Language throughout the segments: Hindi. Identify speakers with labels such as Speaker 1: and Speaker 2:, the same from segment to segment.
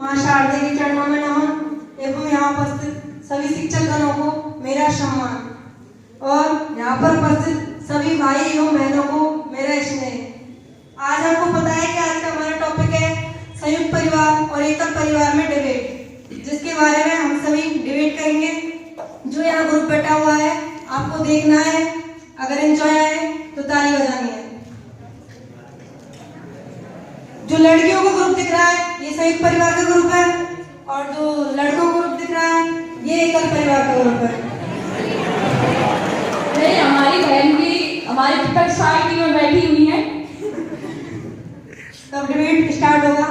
Speaker 1: मां शारदे के चरणों में नमन एवं यहाँ उपस्थित सभी शिक्षकगणों को मेरा सम्मान और यहाँ पर उपस्थित सभी भाई एवं बहनों को मेरा स्नेह। आज आपको पता है कि आज का हमारा टॉपिक है संयुक्त परिवार और एकल परिवार में डिबेट, जिसके बारे में हम सभी डिबेट करेंगे। जो यहाँ ग्रुप बैठा हुआ है आपको देखना है, अगर एंजॉय आए तो ताली बजानी है। जो लड़कियों का ग्रुप दिख रहा है ये संयुक्त परिवार का ग्रुप है और जो लड़कों का ग्रुप दिख रहा है ये एकल परिवार का ग्रुप है।
Speaker 2: नहीं, हमारी बहन भी हमारी तक साइड में बैठी हुई है।
Speaker 1: तब डिबेट स्टार्ट होगा।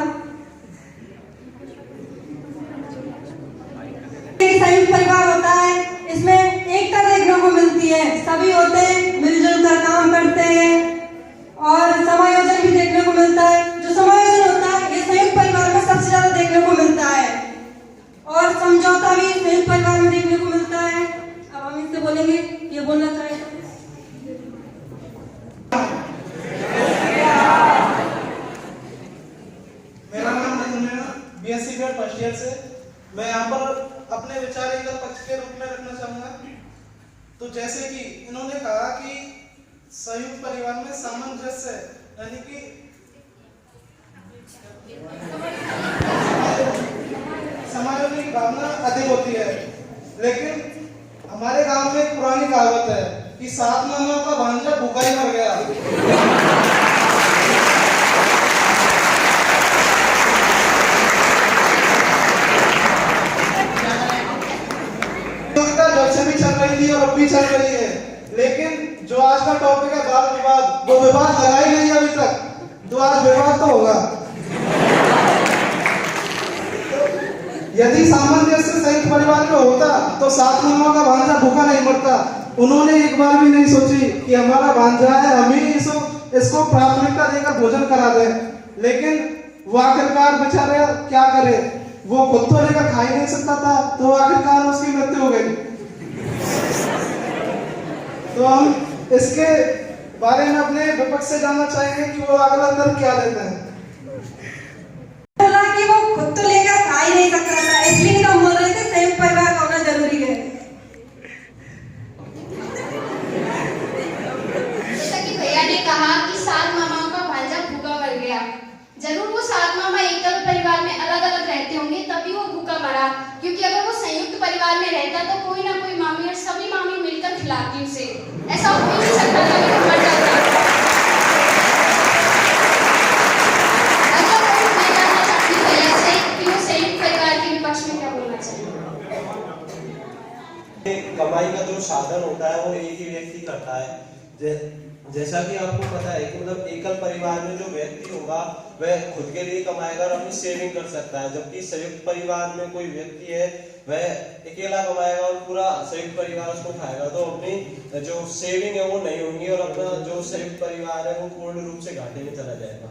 Speaker 1: संयुक्त परिवार होता है, इसमें एकता देखने को मिलती है, सभी होते हैं मिलजुल कर काम करते हैं और समायोजन भी देखने को मिलता है। जो समायोजन होता है ये संयुक्त परिवार में सबसे ज्यादा देखने को मिलता है और समझौता भी संयुक्त परिवार में देखने को मिलता है। अब हम इससे बोलेंगे, ये बोलना चाहेगा।
Speaker 3: मेरा नाम बीएससी ग्रेड फर्स्ट ईयर से। मैं यहाँ पर अपने विचार एकल पक्ष के रूप में रखना चाहूंगा। तो जैसे कि इन्होंने कहा कि संयुक्त परिवार में सामंजस्य यानी कि समायोजन की भावना अधिक होती है, लेकिन हमारे गांव में एक पुरानी कहावत है कि 7 मामा का भांजा भूखा ही मर गया। भी चल रही थी और अब भी चल रही है, लेकिन जो आज का टॉपिक है बाल विवाद, वो विवाद लगा ही नहीं अभी तक, तो आज विवाद तो होगा। यदि सामंजस्य संयुक्त परिवार में होता तो 7 मामा का भांजा भूखा नहीं मरता। उन्होंने एक बार भी नहीं सोची कि हमारा भांजा है, हम ही इसको प्राथमिकता देकर भोजन करा दें, लेकिन वो आखिरकार बेचारे क्या करे, वो खुद तो लेकर खा ही नहीं सकता था, तो आखिरकार उसकी मृत्यु हो गई। तो हम इसके बारे में अपने विपक्ष से जानना चाहेंगे कि वो अगला अंदर क्या देते हैं।
Speaker 1: बोला कि वो खुद तो लेकर खा ही नहीं सकता था, इसलिए हम बोल रहे थे संयुक्त परिवार का होना जरूरी है।
Speaker 4: जैसा कि भैया ने कहा कि 7 मामाओं का भांजा भूखा मर गया, जरूर वो 7 मामा एकल परिवार में अलग अलग रहते होंगे तभी वो भूखा मरा, क्योंकि अगर वो संयुक्त परिवार में रहता तो कोई ना कोई मामी और सभी मामी मिलकर खिलाती उसे। ऐसा हो ही नहीं सकता था कि वो मर जाता। अगर वो मैं जानना चाहती हूँ भैया से कि वो संयुक्त परिवार के विपक्ष में क्या बोलना चाहिए।
Speaker 5: कमाई का जो साधन होता है वो एक ही व्यक्ति करता है। जैसा कि आपको पता है कि मतलब एकल परिवार में जो व्यक्ति होगा वह खुद के लिए कमाएगा और अपनी सेविंग कर सकता है, जबकि संयुक्त परिवार में कोई व्यक्ति है वह अकेला कमाएगा और पूरा संयुक्त परिवार उसको खाएगा, तो अपनी जो सेविंग है वो नहीं होंगी और अपना जो संयुक्त परिवार है वो पूर्ण रूप से घाटे में चला जाएगा।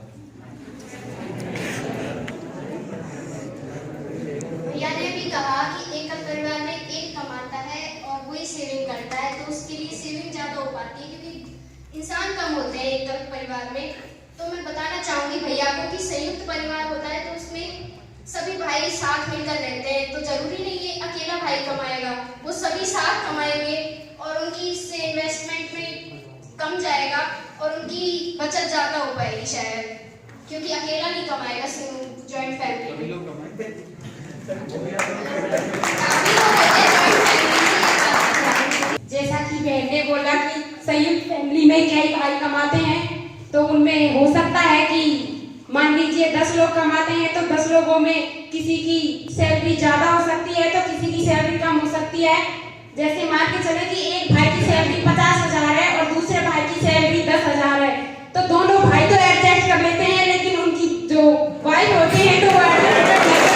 Speaker 4: भैया ने भी कहा कि एकल परिवार में एक कमाता है और वही सेविंग करता है, तो उसके लिए सेविंग ज्यादा हो पाती है क्योंकि इंसान कम होते हैं एकल परिवार में। तो मैं बताना चाहूंगी भैया को कि संयुक्त परिवार होता है तो उसमें सभी भाई साथ मिलकर रहते हैं, तो जरूरी नहीं है अकेला भाई कमाएगा, वो सभी साथ कमाएंगे और उनकी इससे इन्वेस्टमेंट में कम जाएगा और उनकी बचत ज्यादा हो पाएगी शायद, क्योंकि अकेला नहीं कमाएगा जॉइंट फैमिली में।
Speaker 2: जैसा कि बहन ने बोला कि संयुक्त फैमिली में कई भाई कमाते हैं, तो उनमें हो सकता है कि मान लीजिए 10 लोग कमाते हैं तो 10 लोगों में किसी की सैलरी ज्यादा हो सकती है तो किसी की सैलरी कम हो सकती है। जैसे मान के चले कि एक भाई की सैलरी 50,000 है और दूसरे भाई की सैलरी 10,000 है, तो दोनों भाई तो एडजस्ट कर लेते हैं, लेकिन उनकी जो वाइफ होती है तो वो एडजस्ट कर लेते हैं।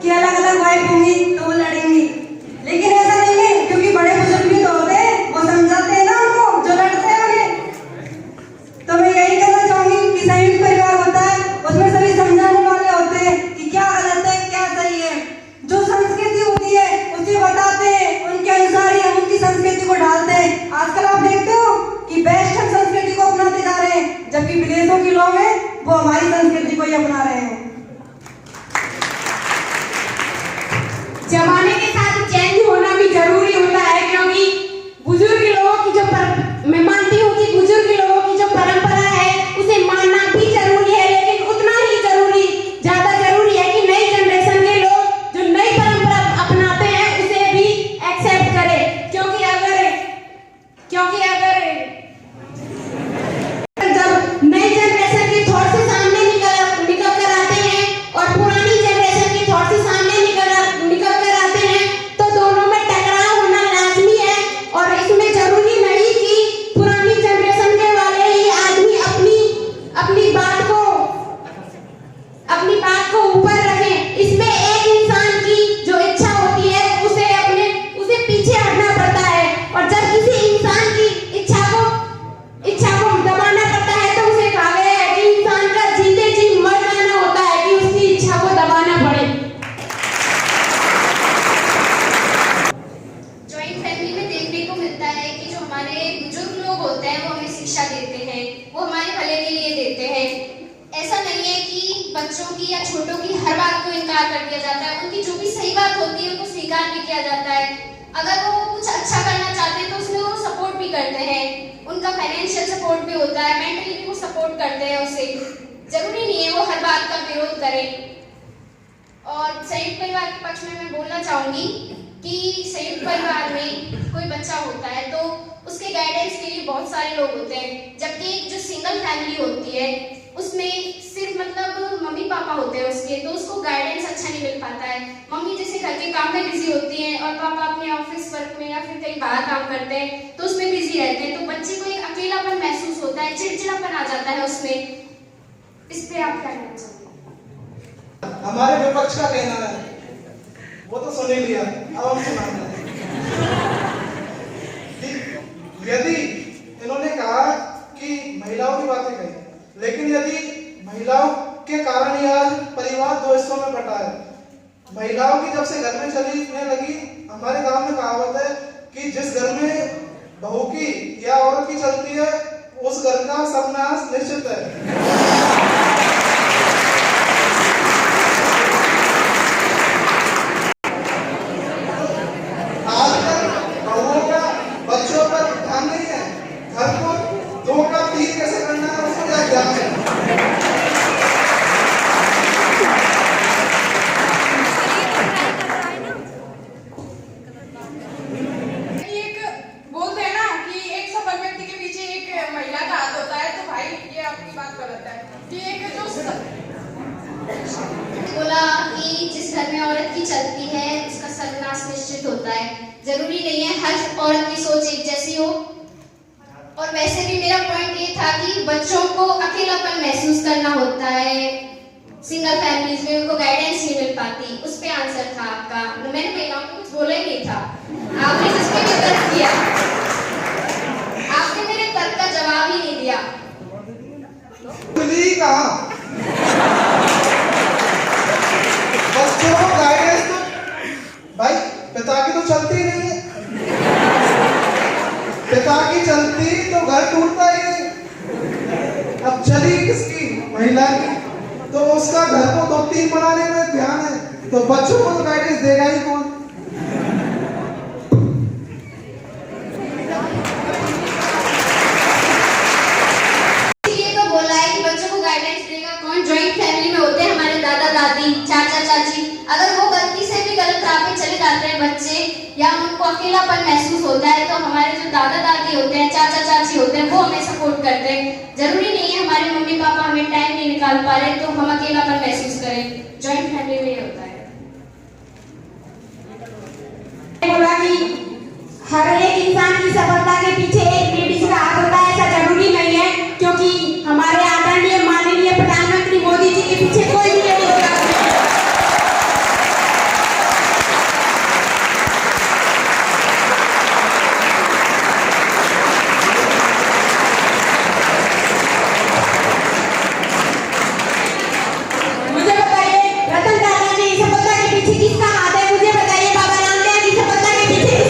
Speaker 1: कि अलग अलग वाइफ होंगी तो वो लड़ेंगी, लेकिन ही अपना रहे हो।
Speaker 2: जमाने के साथ चेंज होना भी जरूरी होता है, क्योंकि बुजुर्ग लोगों की जो मैं मानती हूँ कि बुजुर्ग लोगों की जो परंपरा है उसे मानना भी जरूरी है, लेकिन उतना ही जरूरी, ज्यादा जरूरी है कि नई जनरेशन के लोग जो नई परंपरा अपनाते हैं उसे भी एक्सेप्ट करें, क्योंकि अगर जब नई जनरेशन के थॉट से सामने निकल कर आते हैं और पुरानी जनरेशन के थॉट से सामने निकल कर आते हैं तो दोनों में टकराव होना लाजमी है। और इसमें जरूरी नहीं कि पुरानी जनरेशन के वाले ही आदमी अपनी बात को ऊपर रखें। इसमें एक इंसान की जो इच्छा होती है उसे पीछे हटना पड़ता है, और जब किसी इंसान की इच्छा को दबाना पड़ता है तो उसे कहा गया है कि इंसान का जीते जी मर जाना होता है कि उसकी इच्छा को दबाना पड़े।
Speaker 4: जॉइंट फैमिली में देखने को मिलता है कि जो हमारे बुजुर्ग लोग होते हैं वो हमें शिक्षा देते हैं, वो हमारे भले के लिए देते हैं। ऐसा नहीं है कि बच्चों की या छोटों की हर बात को इनकार कर दिया जाता है, उनकी जो भी सही बात होती है उनको स्वीकार भी किया जाता है। अगर वो कुछ अच्छा करना चाहते हैं तो उसमें वो सपोर्ट भी करते हैं, उनका फाइनेंशियल सपोर्ट भी होता है, मेंटली भी वो सपोर्ट करते हैं उसे। जरूरी नहीं है वो हर बात का विरोध करें। और संयुक्त परिवार के पक्ष में मैं बोलना चाहूंगी कि संयुक्त परिवार में कोई बच्चा होता है तो उसके गाइडेंस के लिए बहुत सारे लोग होते हैं, जबकि एक जो सिंगल फैमिली होती है उसमें सिर्फ मतलब मम्मी पापा होते हैं उसके, तो उसको गाइडेंस अच्छा नहीं मिल पाता है। मम्मी जैसे घर के काम में बिजी होती हैं और पापा अपने ऑफिस वर्क में या फिर कहीं बाहर काम करते हैं तो उसमें बिजी रहते हैं, तो बच्चे को एक अकेलापन महसूस होता है, चिड़चिड़ापन आ जाता है उसमें। इस पे आप क्या कहना चाहते हैं?
Speaker 3: हमारे विपक्ष का कहना है वो तो सुन ही लिया, अब हम सुनाते हैं। यदि इन्होंने कहा कि महिलाओं की बातें कही, लेकिन यदि महिलाओं के कारण ही आज परिवार दो हिस्सों में बटा है। महिलाओं की जब से घर में चलने लगी, हमारे गांव में कहावत है कि जिस घर में बहू की या औरत की चलती है उस घर का सर्वनाश निश्चित है। आजकल बहुओं का बच्चों पर ध्यान नहीं है, घर को 2 का 3 कैसे करना है उसको क्या ध्यान है।
Speaker 6: बोलते हैं ना कि एक सफल व्यक्ति के पीछे एक महिला का हाथ होता है, तो भाई ये आपकी बात गलत है कि एक जो
Speaker 4: बोला कि जिस घर में औरत की चलती है उसका सर्वनाश निश्चित होता है। जरूरी नहीं है हर औरत की सोच एक जैसी हो। और वैसे भी मेरा पॉइंट ये था कि बच्चों को अकेलापन महसूस करना होता है, सिंगल फैमिलीज में उनको गाइडेंस नहीं मिल पाती। उस पे आंसर था आपका। मैंने महिलाओं को कुछ बोला ही नहीं था, आपने जिस पे भी तर्क किया, आपने मेरे तर्क का जवाब ही नहीं दिया।
Speaker 3: कहाँ बच्चों को गाइडेंस तो भाई पिता की तो चलती ही नहीं है, पिता की चलती तो घर टूटता ही नहीं। अब चली किसकी, महिला की, तो उसका घर को 2-3 बनाने में ध्यान है, तो बच्चों को तो गाइडेंस देगा ही कौन।
Speaker 4: इसलिए तो बोला है कि बच्चों को गाइडेंस देगा कौन। जॉइंट फैमिली में होते हैं हमारे दादा दादी, चाचा चाची। अगर वो गलती से भी गलत राह पे चले जाते हैं बच्चे, या उनको अकेलापन महसूस होता है, तो हमारे जो दादा दादी होते हैं, चाचा चाची होते हैं, वो हमें सपोर्ट करते हैं। जरूरी नहीं है हमारे मम्मी पापा हमें टाइम नहीं निकाल पा रहे तो हम अकेलापन महसूस करें। जॉइंट फैमिली में ये होता है।
Speaker 2: बोला कि हर एक इंसान की सफलता के पीछे एक लेडीज का हाथ होता है, ऐसा जरूरी नहीं है, क्योंकि हमारे आदरणीय माननीय प्रधानमंत्री मोदी जी के पीछे कोई भी लेडीज का हाथ नहीं है। मुझे बताइए रतन टाटा की सफलता के पीछे किसका हाथ है? मुझे बताइए बाबा रामदेव की सफलता के पीछे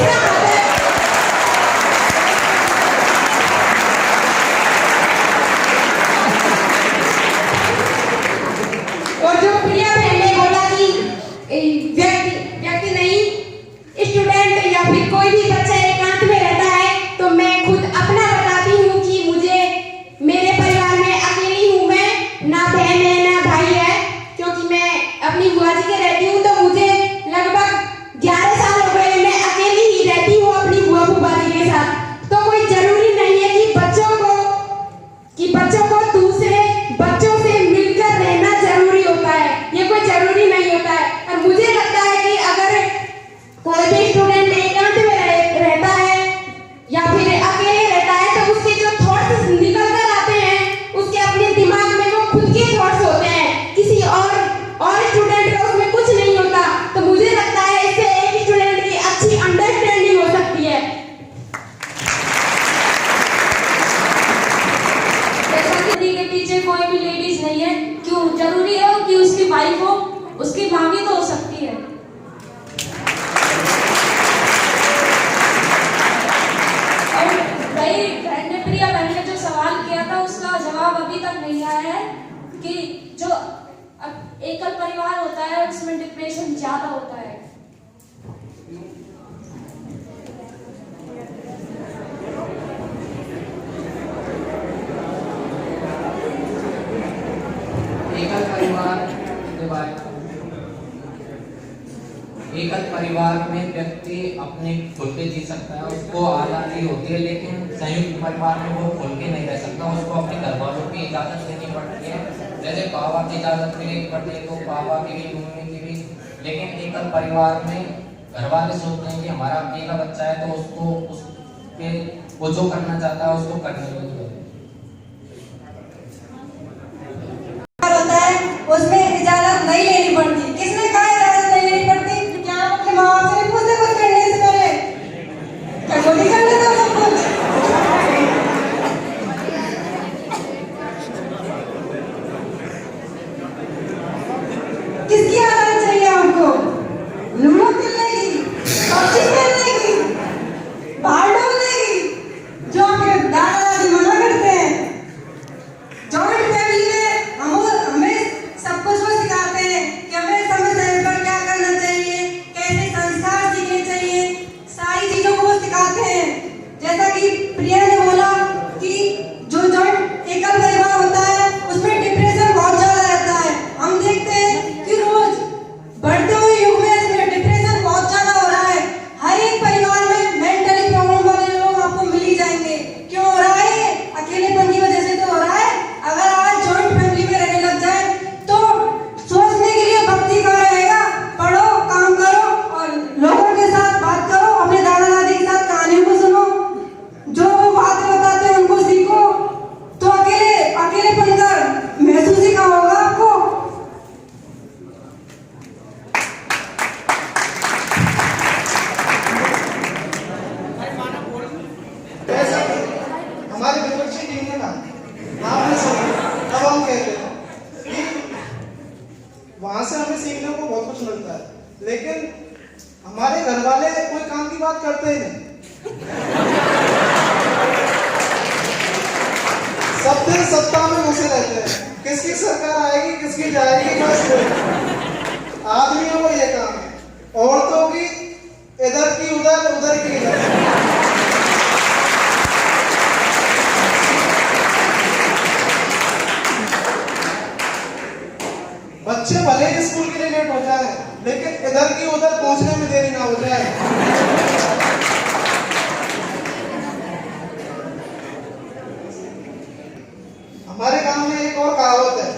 Speaker 7: एकल परिवार होता है उसमें डिप्रेशन ज्यादा होता है।
Speaker 8: एकल परिवार में व्यक्ति अपने खुल के जी सकता है, उसको आज़ादी होती है, लेकिन संयुक्त परिवार में वो खुल के नहीं रह सकता, उसको अपने घर वालों की इजाज़त लेनी पड़ती है। जैसे पापा की इजाज़त भी लेनी पड़ती है तो पापा की भी, मम्मी की भी। लेकिन एकल परिवार में घर वाले सोचते हैं कि हमारा अकेला बच्चा है तो उसको उसके वो जो करना चाहता है उसको करने दो।
Speaker 1: होता है उसमें इजाजत नहीं लेनी पड़ती। किसने कहा इजाजत नहीं लेनी पड़ती? क्या आप अपने माँ बाप से नहीं पूछते कुछ करने से पहले? क्या गोली कर लेते हो सब कुछ? किसकी आदत चाहिए आपको? लूडो खेलने की, पबजी खेलने की, बाहर डोलने की, जो आपके दादा दादी मना करते हैं। जॉइंट फैमिली में हमें सब कुछ वो सिखाते हैं कि हमें समय समय पर क्या करना चाहिए, कैसे संस्कार सीखने चाहिए, सारी चीजों को वो सिखाते हैं। जैसा कि प्रिया ने बोला कि जो जॉइंट एकल परिवार होता है उसमें डिप्रेशन बहुत ज्यादा रहता है। हम देखते हैं कि रोज बढ़ते हुए युग में इसमें डिप्रेशन बहुत ज्यादा हो रहा है। हर एक परिवार में मेंटली प्रॉब्लम वाले लोग आपको मिल ही जाएंगे। क्यों हो रहा है? अकेलेपन की वजह से तो हो रहा है। अगर आज जॉइंट फैमिली में रहने लग जाए तो सोचने के लिए वक्त ही कहाँ रहेगा। पढ़ो, काम करो और लोगों के साथ बात करो, अपने दादा दादी के साथ कहानियों को सुनो, जो वो बातें बताते हैं उनको सीखो, तो अकेलेपन का महसूस ही कहाँ होगा आपको।
Speaker 3: ऐसा हमारी विपक्षी टीम ने कहा, आपने सुना, अब हम कहते हैं कि वहां से हमें सीखने को बहुत कुछ मिलता है, लेकिन हमारे घर वाले कोई काम की बात करते ही नहीं। सब दिन सत्ता में घुसे रहते हैं, किसकी सरकार आएगी किसकी जाएगी बस आदमियों को ये काम है, औरतों की इधर की उधर, उधर की इधर। बच्चे भले ही स्कूल के लिए लेट हो जाए, लेकिन इधर की उधर पहुंचने में देरी ना हो जाए। हमारे गांव में एक और कहावत है,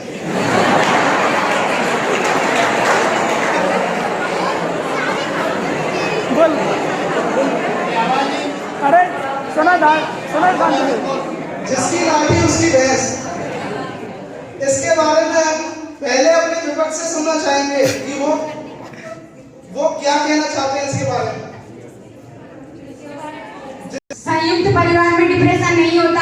Speaker 9: अरे सुना
Speaker 3: जिसकी लाठी उसकी भैंस। इसके बारे में हम पहले अपने विपक्ष से सुनना चाहेंगे कि वो क्या कहना चाहते हैं इसके बारे में।
Speaker 2: संयुक्त परिवार में डिप्रेशन नहीं होता